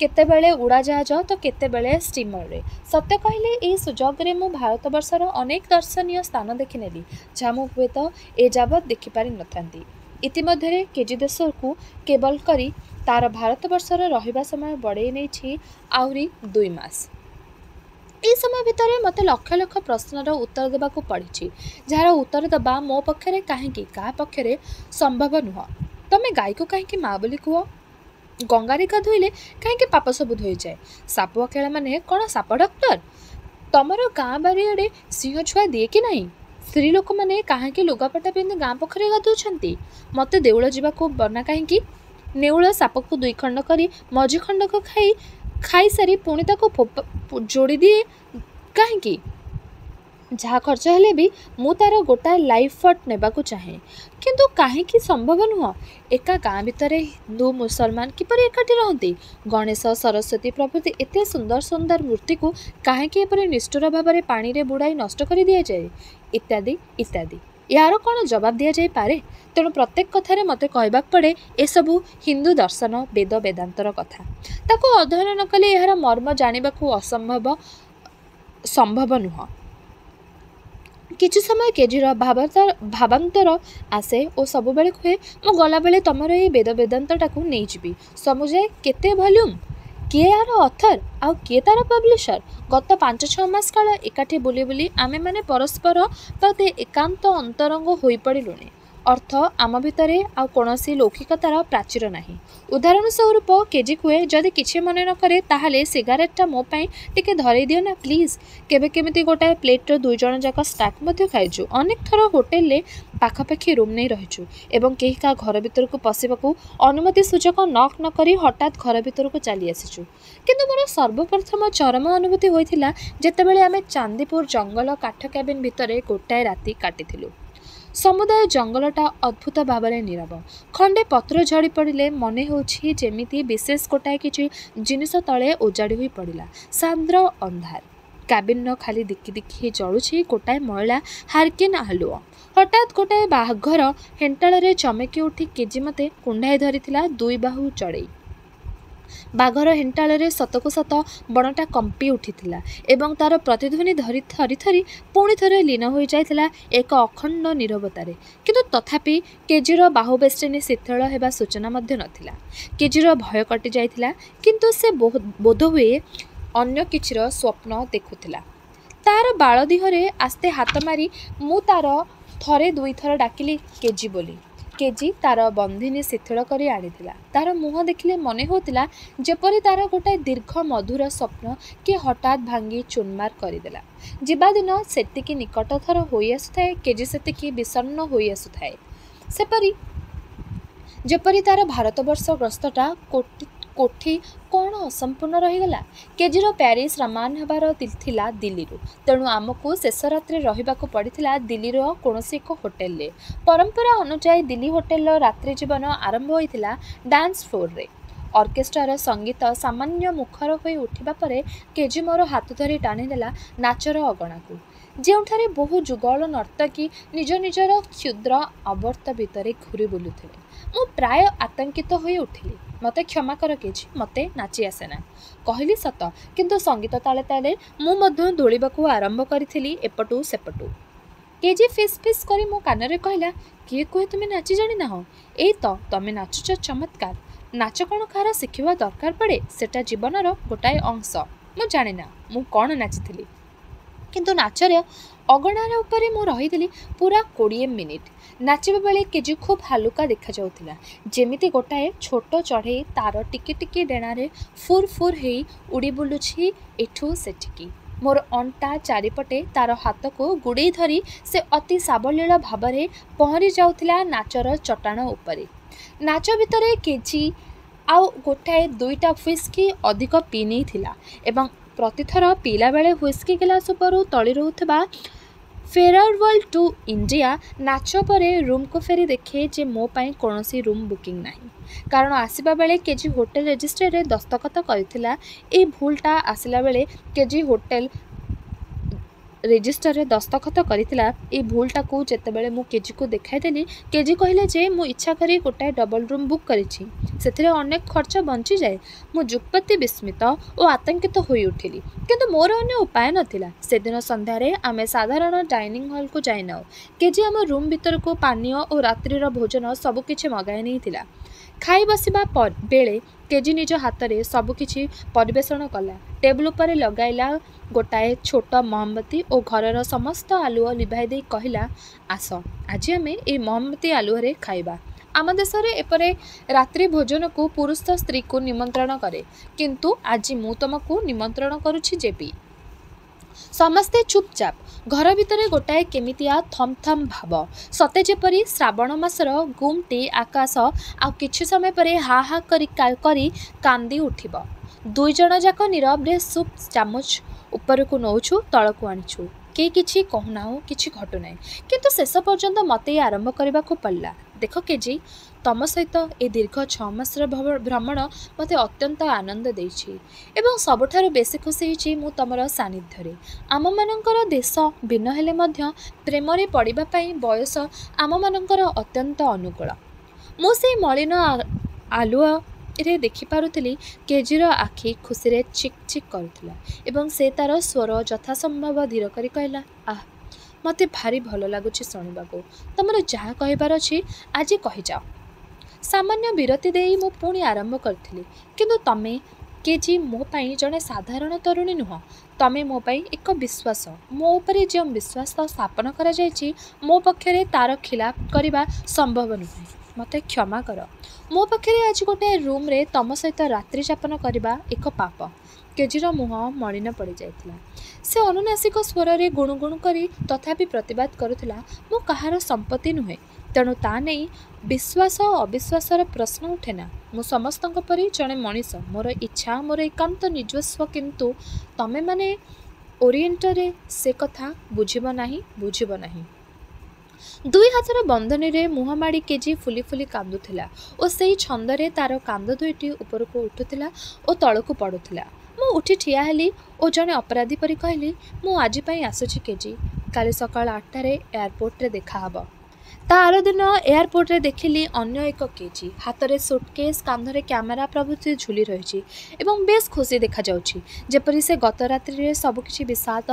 କେତେବେଳେ ଉଡ଼ାଜାହାଜ ତ କେତେବେଳେ ଷ୍ଟିମରରେ। ସତ୍ୟ କହିଲେ ଏହି ସୁଯୋଗରେ ମୁଁ ଭାରତବର୍ଷର ଅନେକ ଦର୍ଶନୀୟ ସ୍ଥାନ ଦେଖିନେଲି, ଯାହା ମୁଁ ହୁଏତ ଏଯାବତ୍ ଦେଖିପାରି ନଥାନ୍ତି। ଇତିମଧ୍ୟରେ କେଜି ଦେଶକୁ କେବଲ କରି ତା'ର ଭାରତବର୍ଷର ରହିବା ସମୟ ବଢ଼େଇ ନେଇଛି ଆହୁରି 2 ମାସ। এই ସମୟ ଭିତରେ ମୋତେ ଲକ୍ଷ ଲକ୍ଷ ପ୍ରଶ୍ନର ଉତ୍ତର ଦେବାକୁ ପଡ଼ିଛି, ଯାହାର ଉତ୍ତର ଦେବା ମୋ ପକ୍ଷରେ କାହିଁକି କାହା ପକ୍ଷରେ ସମ୍ଭବ ନୁହଁ। ତମେ ଗାଈକୁ କାହିଁକି ମା ବୋଲି କୁହ? ଗଙ୍ଗାରେ ଗାଧୋଇଲେ କାହିଁକି ପାପ ସବୁ ଧୋଇଯାଏ? ସାପୁଆ ଖେଳାମାନେ କ'ଣ ସାପ ଡକ୍ଟର? ତମର ଗାଁ ବାରିଆଡ଼େ ସିଂହ ଛୁଆ ଦିଏ କି ନାହିଁ? ସ୍ତ୍ରୀ ଲୋକମାନେ କାହିଁକି ଲୁଗାପଟା ପିନ୍ଧି ଗାଁ ପୋଖରୀରେ ଗାଧୋଉଛନ୍ତି? ମୋତେ ଦେଉଳ ଯିବାକୁ ବନା କାହିଁକି? ନେଉଳ ସାପକୁ 2 ଖଣ୍ଡ କରି ମଝି ଖଣ୍ଡକ ଖାଇସାରି ପୁଣି ତାକୁ ଯୋଡ଼ି ଦିଏ କାହିଁକି? ଯାହା ଖର୍ଚ୍ଚ ହେଲେ ବି ମୁଁ ତା'ର ଗୋଟାଏ ଲାଇଫ୍ ଫଟ୍ ନେବାକୁ ଚାହେଁ, କିନ୍ତୁ କାହିଁକି ସମ୍ଭବ ନୁହଁ? ଏକା ଗାଁ ଭିତରେ ହିନ୍ଦୁ ମୁସଲମାନ କିପରି ଏକାଠି ରହନ୍ତି? ଗଣେଶ ସରସ୍ୱତୀ ପ୍ରଭୃତି ଏତେ ସୁନ୍ଦର ସୁନ୍ଦର ମୂର୍ତ୍ତିକୁ କାହିଁକି ଏପରି ନିଷ୍ଠୁର ଭାବରେ ପାଣିରେ ବୁଡ଼ାଇ ନଷ୍ଟ କରି ଦିଆଯାଏ? ଇତ୍ୟାଦି ଇତ୍ୟାଦି। ଏହାର କ'ଣ ଜବାବ ଦିଆଯାଇପାରେ? ତେଣୁ ପ୍ରତ୍ୟେକ କଥାରେ ମୋତେ କହିବାକୁ ପଡ଼େ ଏସବୁ ହିନ୍ଦୁ ଦର୍ଶନ ବେଦ ବେଦାନ୍ତର କଥା। ତାକୁ ଅଧ୍ୟୟନ ନ କଲେ ଏହାର ମର୍ମ ଜାଣିବାକୁ ସମ୍ଭବ ନୁହଁ। କିଛି ସମୟ କେଜିର ଭାବାନ୍ତର ଆସେ ଓ ସବୁବେଳେ କୁହେ, ମୁଁ ଗଲାବେଳେ ତମର ଏହି ବେଦ ବେଦାନ୍ତଟାକୁ ନେଇଯିବି। ସମୁଯାଏ କେତେ ଭଲ୍ୟୁମ୍? କିଏ ଏହାର ଅଥର? ଆଉ କିଏ ତା'ର ପବ୍ଲିଶର? ଗତ 5-6 ମାସ କାଳ ଏକାଠି ବୁଲି ବୁଲି ଆମେମାନେ ପରସ୍ପର ପ୍ରତି ଏକାନ୍ତ ଅନ୍ତରଙ୍ଗ ହୋଇପଡ଼ିଲୁଣି। ଅର୍ଥ ଆମ ଭିତରେ ଆଉ କୌଣସି ଲୌକିକତାର ପ୍ରାଚୀର ନାହିଁ। ଉଦାହରଣ ସ୍ୱରୂପ କେଜି କୁହେ, ଯଦି କିଛି ମନେ ନ କରେ ତାହେଲେ ସିଗାରେଟଟା ମୋ ପାଇଁ ଟିକେ ଧରେଇ ଦିଅ ନା ପ୍ଲିଜ୍। କେବେ କେମିତି ଗୋଟାଏ ପ୍ଲେଟ୍ର 2 ଜଣ ଯାକ ଷ୍ଟାକ୍ ମଧ୍ୟ ଖାଇଛୁ। ଅନେକ ଥର ହୋଟେଲରେ ପାଖାପାଖି ରୁମ୍ ନେଇ ରହିଛୁ ଏବଂ କେହି କାହା ଘର ଭିତରକୁ ପଶିବାକୁ ଅନୁମତି ସୂଚକ ନକ୍ ନ କରି ହଠାତ୍ ଘର ଭିତରକୁ ଚାଲି ଆସିଛୁ। କିନ୍ତୁ ମୋର ସର୍ବପ୍ରଥମ ଚରମ ଅନୁଭୂତି ହୋଇଥିଲା ଯେତେବେଳେ ଆମେ ଚାନ୍ଦିପୁର ଜଙ୍ଗଲ କାଠ କ୍ୟାବିନ୍ ଭିତରେ ଗୋଟାଏ ରାତି କାଟିଥିଲୁ। ସମୁଦାୟ ଜଙ୍ଗଲଟା ଅଦ୍ଭୁତ ଭାବରେ ନୀରବ। ଖଣ୍ଡେ ପତ୍ର ଝଡ଼ି ପଡ଼ିଲେ ମନେ ହେଉଛି ଯେମିତି ବିଶେଷ ଗୋଟାଏ କିଛି ଜିନିଷ ତଳେ ଓଜାଡ଼ି ହୋଇ ପଡ଼ିଲା। ସାନ୍ଦ୍ର ଅନ୍ଧାର। କ୍ୟାବିନ୍ର ଖାଲି ଦିକି ଦିକି ଜଳୁଛି ଗୋଟାଏ ମଇଳା ହାର୍କିନ୍ ଆଲୁଅ। ହଠାତ୍ ଗୋଟାଏ ବାଘର ହେଣ୍ଟାଳରେ ଚମକି ଉଠି କେଜି ମୋତେ କୁଣ୍ଢାଇ ଧରିଥିଲା 2 ବାହୁ ଚଢ଼େଇ। ବାଘର ହେଣ୍ଟାଳରେ ସତକୁ ସତ ବଣଟା କମ୍ପି ଉଠିଥିଲା ଏବଂ ତା'ର ପ୍ରତିଧ୍ୱନି ଥରି ଥରି ପୁଣି ଥରେ ଲୀନ ହୋଇଯାଇଥିଲା ଏକ ଅଖଣ୍ଡ ନୀରବତାରେ। କିନ୍ତୁ ତଥାପି କେଜିର ବାହୁବେଷ୍ଟିନୀ ଶିଥିଳ ହେବା ସୂଚନା ମଧ୍ୟ ନଥିଲା। କେଜିର ଭୟ କଟିଯାଇଥିଲା, କିନ୍ତୁ ସେ ବୋଧହୁଏ ଅନ୍ୟ କିଛିର ସ୍ୱପ୍ନ ଦେଖୁଥିଲା। ତା'ର ବାଳ ଦିହରେ ଆସ୍ତେ ହାତ ମାରି ମୁଁ ତା'ର 1-2 ଥର ଡାକିଲି କେଜି ବୋଲି। କେଜି ତା'ର ବନ୍ଧିନୀ ଶିଥିଳ କରି ଆଣିଥିଲା। ତା'ର ମୁହଁ ଦେଖିଲେ ମନେ ହେଉଥିଲା ଯେପରି ତା'ର ଗୋଟାଏ ଦୀର୍ଘ ମଧୁର ସ୍ୱପ୍ନ କିଏ ହଠାତ୍ ଭାଙ୍ଗି ଚୁରମାର କରିଦେଲା। ଯିବା ଦିନ ସେତିକି ନିକଟତର ହୋଇ ଆସୁଥାଏ, କେଜି ସେତିକି ବିଷଣ୍ଣ ହୋଇ ଆସୁଥାଏ। ଯେପରି ତା'ର ଭାରତବର୍ଷ ଗସ୍ତଟା କୋଠି କ'ଣ ଅସମ୍ପୂର୍ଣ୍ଣ ରହିଗଲା। କେଜିର ପ୍ୟାରିସ୍ ରମାନ ହେବାର ଥିଲା ଦିଲ୍ଲୀରୁ। ତେଣୁ ଆମକୁ ଶେଷ ରାତ୍ରି ରହିବାକୁ ପଡ଼ିଥିଲା ଦିଲ୍ଲୀର କୌଣସି ଏକ ହୋଟେଲରେ। ପରମ୍ପରା ଅନୁଯାୟୀ ଦିଲ୍ଲୀ ହୋଟେଲର ରାତ୍ରି ଜୀବନ ଆରମ୍ଭ ହୋଇଥିଲା ଡ୍ୟାନ୍ସ ଫ୍ଲୋରରେ। ଅର୍କେଷ୍ଟ୍ରାର ସଙ୍ଗୀତ ସାମାନ୍ୟ ମୁଖର ହୋଇ ଉଠିବା ପରେ କେଜି ମୋର ହାତ ଧରି ଟାଣିନେଲା ନାଚର ଅଗଣାକୁ, ଯେଉଁଠାରେ ବହୁ ଯୁଗଳ ନର୍ତ୍ତକୀ ନିଜ ନିଜର କ୍ଷୁଦ୍ର ଆବର୍ତ୍ତ ଭିତରେ ଘୂରି ବୁଲୁଥିଲେ। ମୁଁ ପ୍ରାୟ ଆତଙ୍କିତ ହୋଇ ଉଠିଲି। ମୋତେ କ୍ଷମା କର କେଜି, ମୋତେ ନାଚି ଆସେନା। କହିଲି ସତ, କିନ୍ତୁ ସଙ୍ଗୀତ ତାଳେ ତାଳେ ମୁଁ ମଧ୍ୟ ଦୋଳିବାକୁ ଆରମ୍ଭ କରିଥିଲି ଏପଟୁ ସେପଟୁ। କେଜି ଫିସ୍ ଫିସ୍ କରି ମୋ କାନରେ କହିଲା, କିଏ କୁହେ ତୁମେ ନାଚି ଜାଣିନାହଁ? ଏଇ ତ ତମେ ନାଚୁଛ, ଚମତ୍କାର। ନାଚ କ'ଣ କାହାର ଶିଖିବା ଦରକାର ପଡ଼େ? ସେଟା ଜୀବନର ଗୋଟାଏ ଅଂଶ। ମୁଁ ଜାଣେନା ମୁଁ କ'ଣ ନାଚିଥିଲି, କିନ୍ତୁ ନାଚର ଅଗଣାର ଉପରେ ମୁଁ ରହିଥିଲି ପୁରା 20 ମିନିଟ୍। ନାଚିବା ବେଳେ କେଜି ଖୁବ୍ ହାଲୁକା ଦେଖାଯାଉଥିଲା, ଯେମିତି ଗୋଟାଏ ଛୋଟ ଚଢ଼େଇ ତା'ର ଟିକି ଟିକି ଡେଣାରେ ଫୁର୍ ଫୁର୍ ହେଇ ଉଡ଼ି ବୁଲୁଛି ଏଠୁ ସେଠିକି। ମୋର ଅଣ୍ଟା ଚାରିପଟେ ତା'ର ହାତକୁ ଗୁଡ଼େଇ ଧରି ସେ ଅତି ସାବଲୀଳ ଭାବରେ ପହଁରି ଯାଉଥିଲା ନାଚର ଚଟାଣ ଉପରେ। ନାଚ ଭିତରେ କେଜି ଆଉ ଗୋଟାଏ 2ଟା ହ୍ୱିସ୍କି ଅଧିକ ପିଇ ନେଇଥିଲା ଏବଂ ପ୍ରତିଥର ପିଇଲାବେଳେ ହ୍ୱିସ୍କି ଗିଲାସ ଉପରୁ ତଳି ରହୁଥିବା ଫେୟାରୱେଲ୍ ଟୁ ଇଣ୍ଡିଆ ନାଚ ପରେ ରୁମ୍କୁ ଫେରି ଦେଖେ ଯେ ମୋ ପାଇଁ କୌଣସି ରୁମ୍ ବୁକିଂ ନାହିଁ। କାରଣ ଆସିବା ବେଳେ କେଜି ହୋଟେଲ ରେଜିଷ୍ଟ୍ରିରେ ଦସ୍ତଖତ କରିଥିଲା। ଏଇ ଭୁଲଟା ଆସିଲା ବେଳେ କେଜି ହୋଟେଲ ରେଜିଷ୍ଟରରେ ଦସ୍ତଖତ କରିଥିଲା। ଏଇ ଭୁଲଟାକୁ ଯେତେବେଳେ ମୁଁ କେଜିକୁ ଦେଖାଇଦେଲି, କେଜି କହିଲା ଯେ ମୁଁ ଇଚ୍ଛା କରି ଗୋଟାଏ ଡବଲ୍ ରୁମ୍ ବୁକ୍ କରିଛି, ସେଥିରେ ଅନେକ ଖର୍ଚ୍ଚ ବଞ୍ଚିଯାଏ। ମୁଁ ଯୁଗପତି ବିସ୍ମିତ ଓ ଆତଙ୍କିତ ହୋଇ ଉଠିଲି, କିନ୍ତୁ ମୋର ଅନ୍ୟ ଉପାୟ ନଥିଲା। ସେଦିନ ସନ୍ଧ୍ୟାରେ ଆମେ ସାଧାରଣ ଡାଇନିଂ ହଲ୍କୁ ଯାଇନାହୁଁ। କେଜି ଆମ ରୁମ୍ ଭିତରକୁ ପାନୀୟ ଓ ରାତ୍ରିର ଭୋଜନ ସବୁକିଛି ମଗାଇ ନେଇଥିଲା। ଖାଇ ବସିବା ବେଳେ କେଜି ନିଜ ହାତରେ ସବୁକିଛି ପରିବେଷଣ କଲା। ଟେବୁଲ ଉପରେ ଲଗାଇଲା ଗୋଟାଏ ଛୋଟ ମହମବତୀ ଓ ଘରର ସମସ୍ତ ଆଲୁଅ ଲିଭାଇ ଦେଇ କହିଲା, ଆସ ଆଜି ଆମେ ଏଇ ମହମବତୀ ଆଲୁଅରେ ଖାଇବା। ଆମ ଦେଶରେ ଏପରି ରାତ୍ରି ଭୋଜନକୁ ପୁରୁଷ ସ୍ତ୍ରୀକୁ ନିମନ୍ତ୍ରଣ କରେ, କିନ୍ତୁ ଆଜି ମୁଁ ତୁମକୁ ନିମନ୍ତ୍ରଣ କରୁଛି ଜେପି। ସମସ୍ତେ ଚୁପଚାପ। ଘର ଭିତରେ ଗୋଟାଏ କେମିତିଆ ଥମ୍ ଭାବ, ସତେ ଯେପରି ଶ୍ରାବଣ ମାସର ଗୁମ୍ଟି ଆକାଶ ଆଉ କିଛି ସମୟ ପରେ ହା ହା କରି କାନ୍ଦି ଉଠିବ। ଦୁଇଜଣ ଯାକ ନୀରବରେ ସୁପ୍ ଚାମଚ ଉପରକୁ ନଉଛୁ, ତଳକୁ ଆଣିଛୁ। କେହି କିଛି କହୁନାହୁଁ, କିଛି ଘଟୁନାହିଁ। କିନ୍ତୁ ଶେଷ ପର୍ଯ୍ୟନ୍ତ ମୋତେ ଆରମ୍ଭ କରିବାକୁ ପଡ଼ିଲା। ଦେଖ କେଜି, ତମ ସହିତ ଏ ଦୀର୍ଘ 6 ମାସର ଭ୍ରମଣ ମୋତେ ଅତ୍ୟନ୍ତ ଆନନ୍ଦ ଦେଇଛି ଏବଂ ସବୁଠାରୁ ବେଶୀ ଖୁସି ହେଇଛି ମୁଁ ତମର ସାନ୍ନିଧ୍ୟରେ। ଆମମାନଙ୍କର ଦେଶ ଭିନ୍ନ ହେଲେ ମଧ୍ୟ ପ୍ରେମରେ ପଡ଼ିବା ପାଇଁ ବୟସ ଆମମାନଙ୍କର ଅତ୍ୟନ୍ତ ଅନୁକୂଳ। ମୁଁ ସେଇ ମଳିନ ଆଲୁଅରେ ଦେଖିପାରୁଥିଲି କେଜିର ଆଖି ଖୁସିରେ ଚିକ୍ ଚିକ୍ କରୁଥିଲା ଏବଂ ସେ ତା'ର ସ୍ୱର ଯଥାସମ୍ଭବ ଧୀର କରି କହିଲା, ଆଃ, ମୋତେ ଭାରି ଭଲ ଲାଗୁଛି ଶୁଣିବାକୁ। ତମର ଯାହା କହିବାର ଅଛି ଆଜି କହିଯାଅ। ସାମାନ୍ୟ ବିରତି ଦେଇ ମୁଁ ପୁଣି ଆରମ୍ଭ କରିଥିଲି, କିନ୍ତୁ ତମେ କେଜି ମୋ ପାଇଁ ଜଣେ ସାଧାରଣ ତରୁଣୀ ନୁହଁ। ତମେ ମୋ ପାଇଁ ଏକ ବିଶ୍ୱାସ। ମୋ ଉପରେ ଯେଉଁ ବିଶ୍ୱାସ ସ୍ଥାପନ କରାଯାଇଛି, ମୋ ପକ୍ଷରେ ତା'ର ଖିଲାପ କରିବା ସମ୍ଭବ ନୁହେଁ। ମୋତେ କ୍ଷମା କର। ମୋ ପକ୍ଷରେ ଆଜି ଗୋଟାଏ ରୁମ୍ରେ ତମ ସହିତ ରାତ୍ରି ଯାପନ କରିବା ଏକ ପାପ। କେଜିର ମୁହଁ ମଳିନ ପଡ଼ିଯାଇଥିଲା। ସେ ଅନୁନାସିକ ସ୍ୱରରେ ଗୁଣୁଗୁଣୁ କରି ତଥାପି ପ୍ରତିବାଦ କରୁଥିଲା, ମୁଁ କାହାର ସମ୍ପତ୍ତି ନୁହେଁ, ତେଣୁ ତା ନେଇ ବିଶ୍ୱାସ ଅବିଶ୍ୱାସର ପ୍ରଶ୍ନ ଉଠେନା। ମୁଁ ସମସ୍ତଙ୍କ ପରି ଜଣେ ମଣିଷ। ମୋର ଇଚ୍ଛା ମୋର ଏକାନ୍ତ ନିଜସ୍ୱ, କିନ୍ତୁ ତମେମାନେ ଓରିଏଣ୍ଟରେ ସେ କଥା ବୁଝିବ ନାହିଁ। ଦୁଇ ହାତର ବନ୍ଧନୀରେ ମୁହଁ ମାଡ଼ି କେଜି ଫୁଲି ଫୁଲି କାନ୍ଦୁଥିଲା ଓ ସେଇ ଛନ୍ଦରେ ତା'ର କାନ୍ଦ ଦୁଇଟି ଉପରକୁ ଉଠୁଥିଲା ଓ ତଳକୁ ପଡ଼ୁଥିଲା। ମୁଁ ଉଠି ଠିଆ ହେଲି ଓ ଜଣେ ଅପରାଧୀ ପରି କହିଲି, ମୁଁ ଆଜି ପାଇଁ ଆସୁଛି କେଜି। କାଲି ସକାଳ 8ଟାରେ ଏୟାରପୋର୍ଟରେ ଦେଖାହେବ। ତା ଆରଦିନ ଏୟାରପୋର୍ଟରେ ଦେଖିଲି ଅନ୍ୟ ଏକ କେଜି। ହାତରେ ସୁଟକେସ୍, କାନ୍ଧରେ କ୍ୟାମେରା ପ୍ରଭୃତି ଝୁଲି ରହିଛି ଏବଂ ବେଶ୍ ଖୁସି ଦେଖାଯାଉଛି, ଯେପରି ସେ ଗତ ରାତ୍ରିରେ ସବୁକିଛି ବିଷାଦ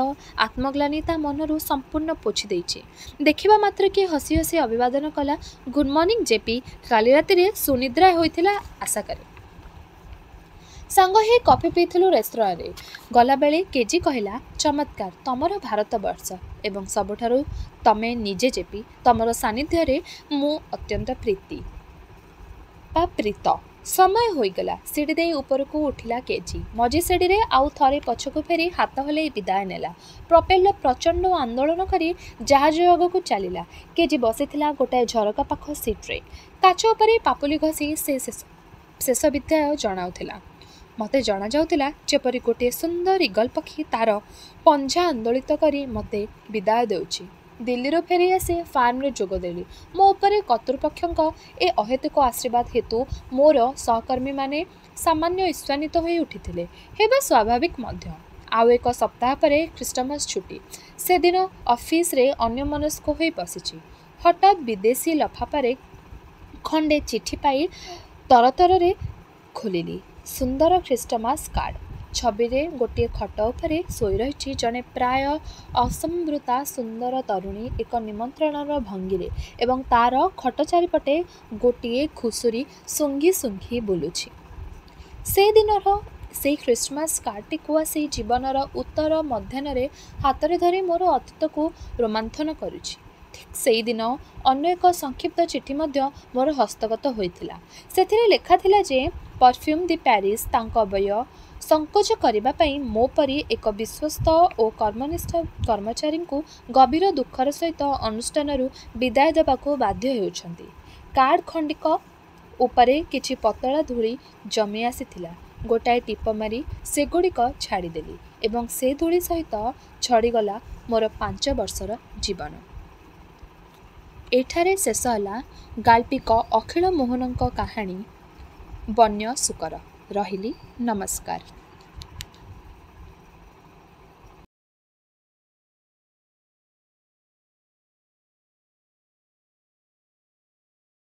ଆତ୍ମଗ୍ଲାନି ତା ମନରୁ ସମ୍ପୂର୍ଣ୍ଣ ପୋଛି ଦେଇଛି। ଦେଖିବା ମାତ୍ରକେ ହସି ହସି ଅଭିବାଦନ କଲା, ଗୁଡ୍ ମର୍ଣ୍ଣିଂ ଜେପି। କାଲି ରାତିରେ ସୁନିଦ୍ରା ହୋଇଥିଲା ଆଶା କରେ। ସାଙ୍ଗ ହୋଇ କଫି ପିଇଥିଲୁ ରେଷ୍ଟୁରାଣ୍ଟରେ। ଗଲାବେଳେ କେଜି କହିଲା, ଚମତ୍କାର ତମର ଭାରତବର୍ଷ ଏବଂ ସବୁଠାରୁ ତମେ ନିଜେ ଜେପି। ତମର ସାନ୍ନିଧ୍ୟରେ ମୁଁ ଅତ୍ୟନ୍ତ ପ୍ରୀତ। ସମୟ ହୋଇଗଲା। ସିଡ଼ି ଦେଇ ଉପରକୁ ଉଠିଲା କେଜି। ମଝି ସିଡ଼ିରେ ଆଉ ଥରେ ପଛକୁ ଫେରି ହାତ ହଲେଇ ବିଦାୟ ନେଲା। ପ୍ରପେଲର ପ୍ରଚଣ୍ଡ ଆନ୍ଦୋଳନ କରି ଜାହାଜ ଆଗକୁ ଚାଲିଲା। କେଜି ବସିଥିଲା ଗୋଟାଏ ଝରକା ପାଖ ସିଟ୍ରେ। କାଚ ଉପରେ ପାପୁଲି ଘଷି ସେ ଶେଷ ବିଦାୟ ଜଣାଉଥିଲା। ମୋତେ ଜଣାଯାଉଥିଲା ଯେପରି ଗୋଟିଏ ସୁନ୍ଦର ଇଗଲ ପକ୍ଷୀ ତା'ର ପଞ୍ଝା ଆନ୍ଦୋଳିତ କରି ମୋତେ ବିଦାୟ ଦେଉଛି। ଦିଲ୍ଲୀରୁ ଫେରି ଆସି ଫାର୍ମରେ ଯୋଗଦେଲି। ମୋ ଉପରେ କର୍ତ୍ତୃପକ୍ଷଙ୍କ ଏ ଅହେତୁକ ଆଶୀର୍ବାଦ ହେତୁ ମୋର ସହକର୍ମୀମାନେ ସାମାନ୍ୟ ଈର୍ଷାନ୍ୱିତ ହୋଇ ଉଠିଥିଲେ। ହେବା ସ୍ୱାଭାବିକ ମଧ୍ୟ। ଆଉ ଏକ ସପ୍ତାହ ପରେ ଖ୍ରୀଷ୍ଟମାସ ଛୁଟି। ସେଦିନ ଅଫିସରେ ଅନ୍ୟମନସ୍କ ହୋଇ ବସିଛି। ହଠାତ୍ ବିଦେଶୀ ଲଫାପାରେ ଖଣ୍ଡେ ଚିଠି ପାଇ ତରତରରେ ଖୋଲିଲି। ସୁନ୍ଦର ଖ୍ରୀଷ୍ଟମାସ କାର୍ଡ଼। ଛବିରେ ଗୋଟିଏ ଖଟ ଉପରେ ଶୋଇ ରହିଛି ଜଣେ ପ୍ରାୟ ଅସମ୍ବୃତା ସୁନ୍ଦର ତରୁଣୀ ଏକ ନିମନ୍ତ୍ରଣର ଭଙ୍ଗୀରେ ଏବଂ ତା'ର ଖଟ ଚାରିପଟେ ଗୋଟିଏ ଘୁଷୁରି ଶୁଙ୍ଘି ବୁଲୁଛି। ସେଦିନର ସେଇ ଖ୍ରୀଷ୍ଟମାସ କାର୍ଡ଼ଟିକୁ ଆସି ଜୀବନର ଉତ୍ତର ମଧ୍ୟାହ୍ନରେ ହାତରେ ଧରି ମୋର ଅତୀତକୁ ରୋମନ୍ଥନ କରୁଛି। ଠିକ୍ ସେଇଦିନ ଅନ୍ୟ ଏକ ସଂକ୍ଷିପ୍ତ ଚିଠି ମଧ୍ୟ ମୋର ହସ୍ତଗତ ହୋଇଥିଲା। ସେଥିରେ ଲେଖାଥିଲା ଯେ ପରଫ୍ୟୁମ୍ ଦି ପ୍ୟାରିସ୍ ତାଙ୍କ ବ୍ୟୟ ସଙ୍କୋଚ କରିବା ପାଇଁ ମୋ ପରି ଏକ ବିଶ୍ୱସ୍ତ ଓ କର୍ମନିଷ୍ଠ କର୍ମଚାରୀଙ୍କୁ ଗଭୀର ଦୁଃଖର ସହିତ ଅନୁଷ୍ଠାନରୁ ବିଦାୟ ଦେବାକୁ ବାଧ୍ୟ ହେଉଛନ୍ତି। କାର୍ଡ଼ ଖଣ୍ଡିକ ଉପରେ କିଛି ପତଳା ଧୂଳି ଜମି ଆସିଥିଲା। ଗୋଟାଏ ଟିପ ମାରି ସେଗୁଡ଼ିକ ଛାଡ଼ିଦେଲି ଏବଂ ସେ ଧୂଳି ସହିତ ଛଡ଼ିଗଲା ମୋର 5 ବର୍ଷର ଜୀବନ। ଏଠାରେ ଶେଷ ହେଲା ଗାଳ୍ପିକ ଅଖିଳ ମୋହନଙ୍କ କାହାଣୀ ବନ୍ୟ ଶୂକର। ରହିଲି, ନମସ୍କାର।